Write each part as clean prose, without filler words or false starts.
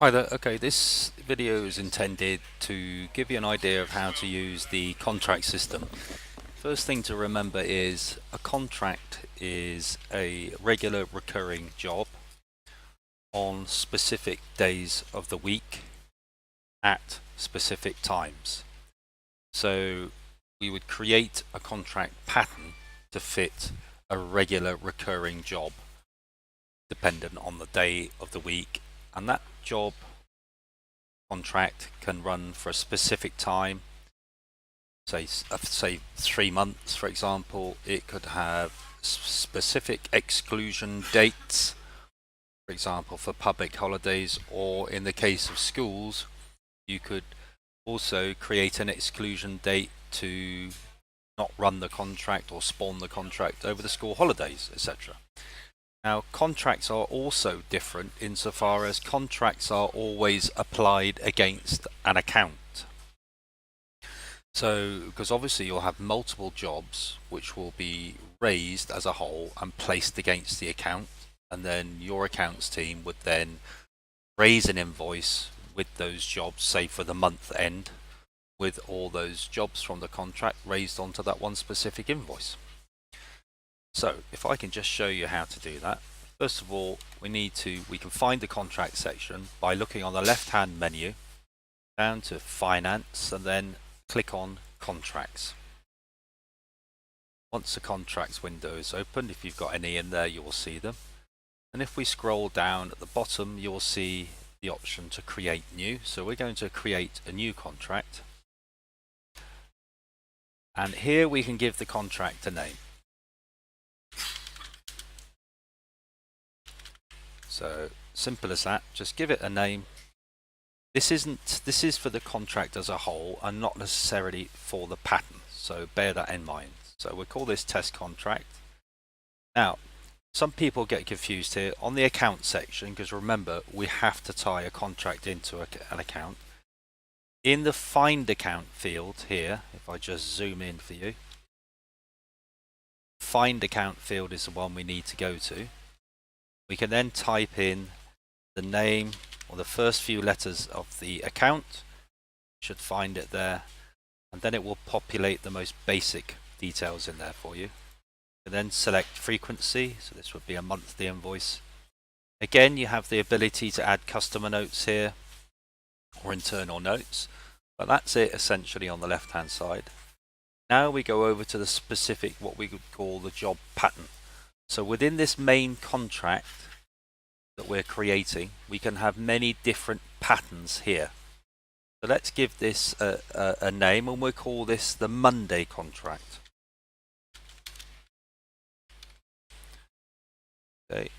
Hi there. Okay, this video is intended to give you an idea of how to use the contract system. First thing to remember is a contract is a regular recurring job on specific days of the week at specific times. So we would create a contract pattern to fit a regular recurring job dependent on the day of the week, and that job contract can run for a specific time, say 3 months, for example. It could have specific exclusion dates, for example, for public holidays, or in the case of schools, you could also create an exclusion date to not run the contract or spawn the contract over the school holidays, etc. Now, contracts are also different insofar as contracts are always applied against an account. So, because obviously you'll have multiple jobs which will be raised as a whole and placed against the account, and then your accounts team would then raise an invoice with those jobs, say for the month end, with all those jobs from the contract raised onto that one specific invoice. So, if I can just show you how to do that. First of all, we can find the contract section by looking on the left-hand menu down to Finance and then click on Contracts. Once the contracts window is open, if you've got any in there, you will see them. And if we scroll down at the bottom, you will see the option to create new. So we're going to create a new contract. And here we can give the contract a name. So simple as that, just give it a name. This is for the contract as a whole and not necessarily for the pattern, so bear that in mind. So we'll call this test contract. Now, some people get confused here on the account section, because remember, we have to tie a contract into an account. In the find account field here, if I just zoom in for you, find account field is the one we need to go to. We can then type in the name or the first few letters of the account, should find it there, and then it will populate the most basic details in there for you. And then select frequency, so this would be a monthly invoice. Again, you have the ability to add customer notes here or internal notes, but that's it essentially on the left hand side. Now we go over to the specific, what we would call the job pattern. So within this main contract that we're creating, we can have many different patterns here. So let's give this a name, and we'll call this the Monday contract. Okay.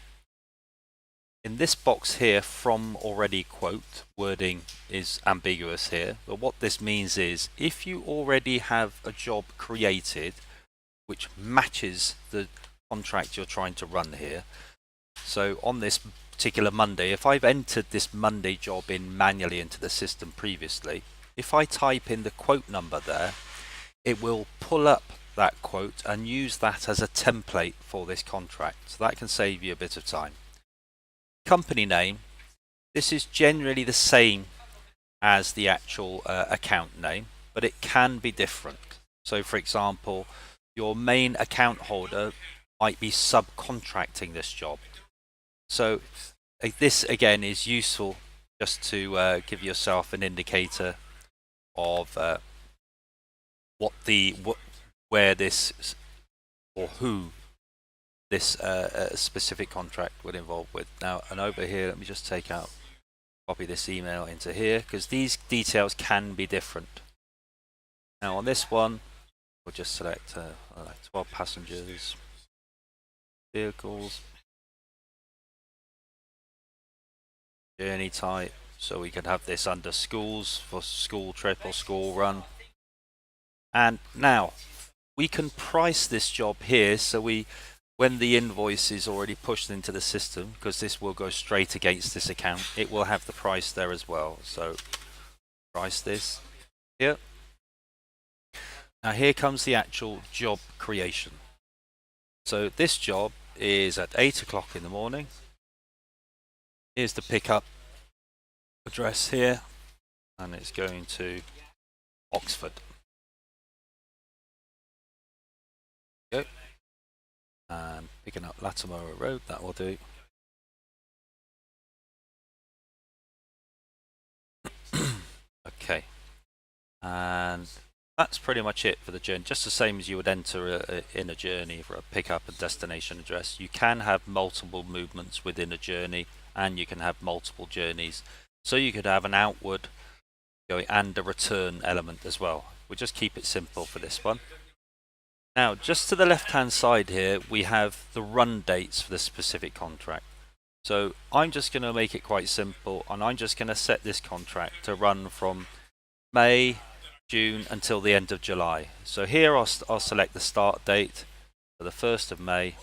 In this box here, from already quote, wording is ambiguous here, but what this means is if you already have a job created which matches the contract you're trying to run here. So on this particular Monday, if I've entered this Monday job in manually into the system previously, if I type in the quote number there, it will pull up that quote and use that as a template for this contract. So that can save you a bit of time. Company name, this is generally the same as the actual account name, but it can be different. So for example, your main account holder might be subcontracting this job. So this again is useful just to give yourself an indicator of where this or who this specific contract would involve with. Now, and over here, let me just copy this email into here, because these details can be different. Now on this one, we'll just select 12 passengers, vehicles, journey type, so we can have this under schools for school trip or school run. And now we can price this job here, so when the invoice is already pushed into the system, because this will go straight against this account, it will have the price there as well. So price this here. Now here comes the actual job creation. So this job is at 8 o'clock in the morning. Here's the pickup. address here, and it's going to Oxford. Go. And picking up Latimer Road, that will do. Okay, and that's pretty much it for the journey. Just the same as you would enter in a journey for a pickup and destination address. You can have multiple movements within a journey, and you can have multiple journeys. So you could have an outward going and a return element as well. We'll just keep it simple for this one. Now, just to the left-hand side here, we have the run dates for this specific contract. So I'm just going to make it quite simple, and I'm just going to set this contract to run from May, June until the end of July. So here I'll select the start date for the 1st of May,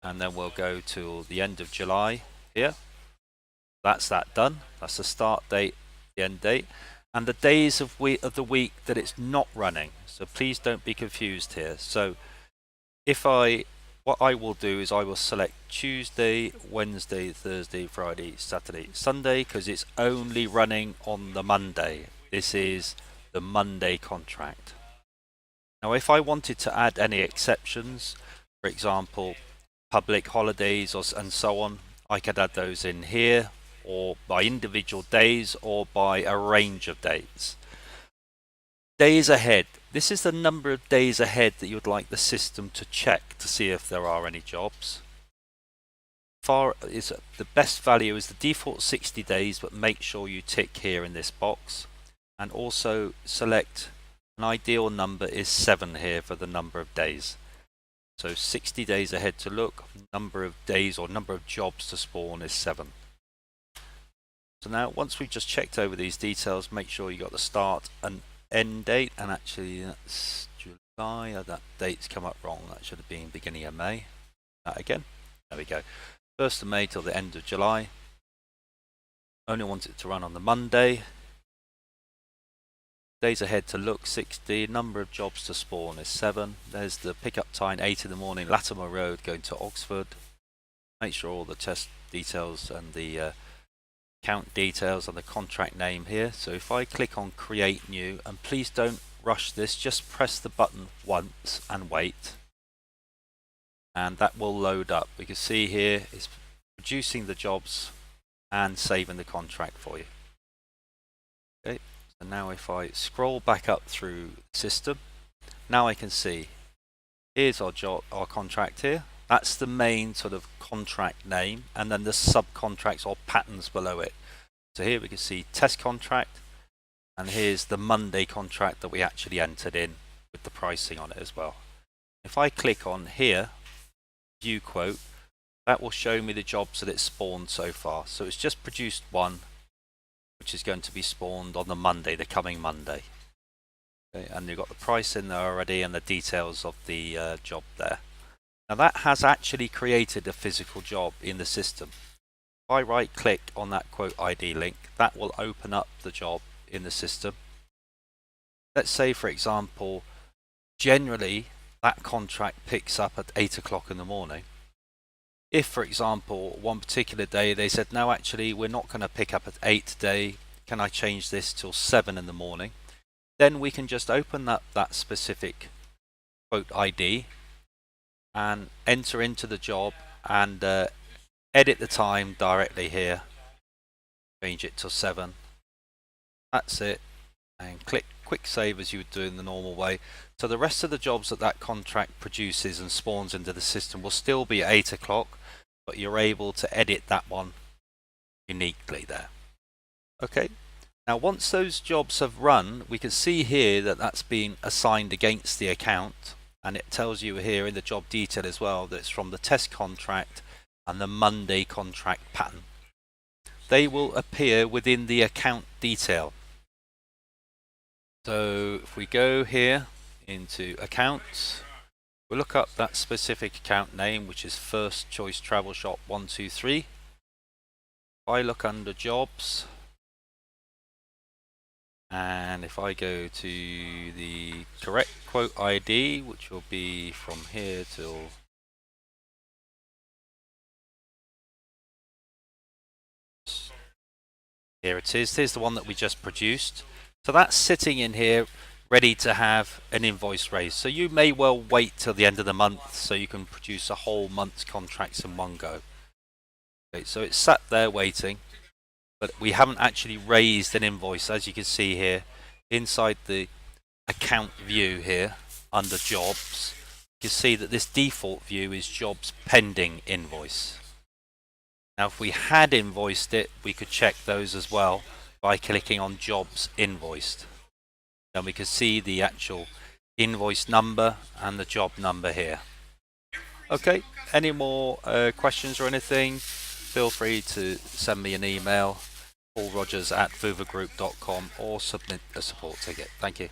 and then we'll go to the end of July here. That's that done. That's the start date, the end date, and the days of the week that it's not running. So please don't be confused here. So what I will do is I will select Tuesday, Wednesday, Thursday, Friday, Saturday, Sunday, because it's only running on the Monday. This is the Monday contract. Now, if I wanted to add any exceptions, for example, public holidays and so on, I could add those in here, or by individual days, or by a range of dates. Days ahead. This is the number of days ahead that you would like the system to check to see if there are any jobs. The best value is the default 60 days, but make sure you tick here in this box, and also select an ideal number is 7 here for the number of days. So 60 days ahead to look, number of days or number of jobs to spawn is 7. So now, once we've just checked over these details, make sure you got the start and end date, and actually that's July. That date's come up wrong. That should have been beginning of May. That again. There we go. 1st of May till the end of July. Only want it to run on the Monday. Days ahead to look 60. Number of jobs to spawn is 7. There's the pickup time 8 in the morning. Latimer Road going to Oxford. Make sure all the test details and the account details and the contract name here. So if I click on create new, and please don't rush this, just press the button once and wait, and that will load up. We can see here it's producing the jobs and saving the contract for you. Okay, so now if I scroll back up through the system, now I can see here's our contract here. That's the main sort of contract name, and then the subcontracts or patterns below it. So here we can see test contract, and here's the Monday contract that we actually entered in with the pricing on it as well. If I click on here, view quote, that will show me the jobs that it's spawned so far. So it's just produced one, which is going to be spawned on the Monday, the coming Monday. Okay, and you've got the price in there already and the details of the job there. Now that has actually created a physical job in the system. If I right click on that quote ID link, that will open up the job in the system. Let's say, for example, generally that contract picks up at 8 o'clock in the morning. If, for example, one particular day they said, no, actually we're not going to pick up at 8 today, can I change this till 7 in the morning? Then we can just open up that specific quote ID and enter into the job and edit the time directly here, change it to 7. That's it, and click quick save as you would do in the normal way. So the rest of the jobs that contract produces and spawns into the system will still be at 8 o'clock, but you're able to edit that one uniquely there. Okay, now once those jobs have run, we can see here that that's been assigned against the account, and it tells you here in the job detail as well that it's from the test contract and the Monday contract pattern. They will appear within the account detail. So if we go here into accounts, we'll look up that specific account name, which is First Choice Travel Shop 123. If I look under jobs, and if I go to the correct quote ID, which will be from here till Here it is. Here's the one that we just produced. So that's sitting in here ready to have an invoice raised. So you may well wait till the end of the month so you can produce a whole month's contracts in one go. Okay, so it's sat there waiting, but we haven't actually raised an invoice. As you can see here, inside the account view here, under jobs, you can see that this default view is jobs pending invoice. Now if we had invoiced it, we could check those as well by clicking on jobs invoiced. Then we could see the actual invoice number and the job number here. Okay, any more questions or anything, feel free to send me an email, paulrogers@vuvagroup.com, or submit a support ticket. Thank you.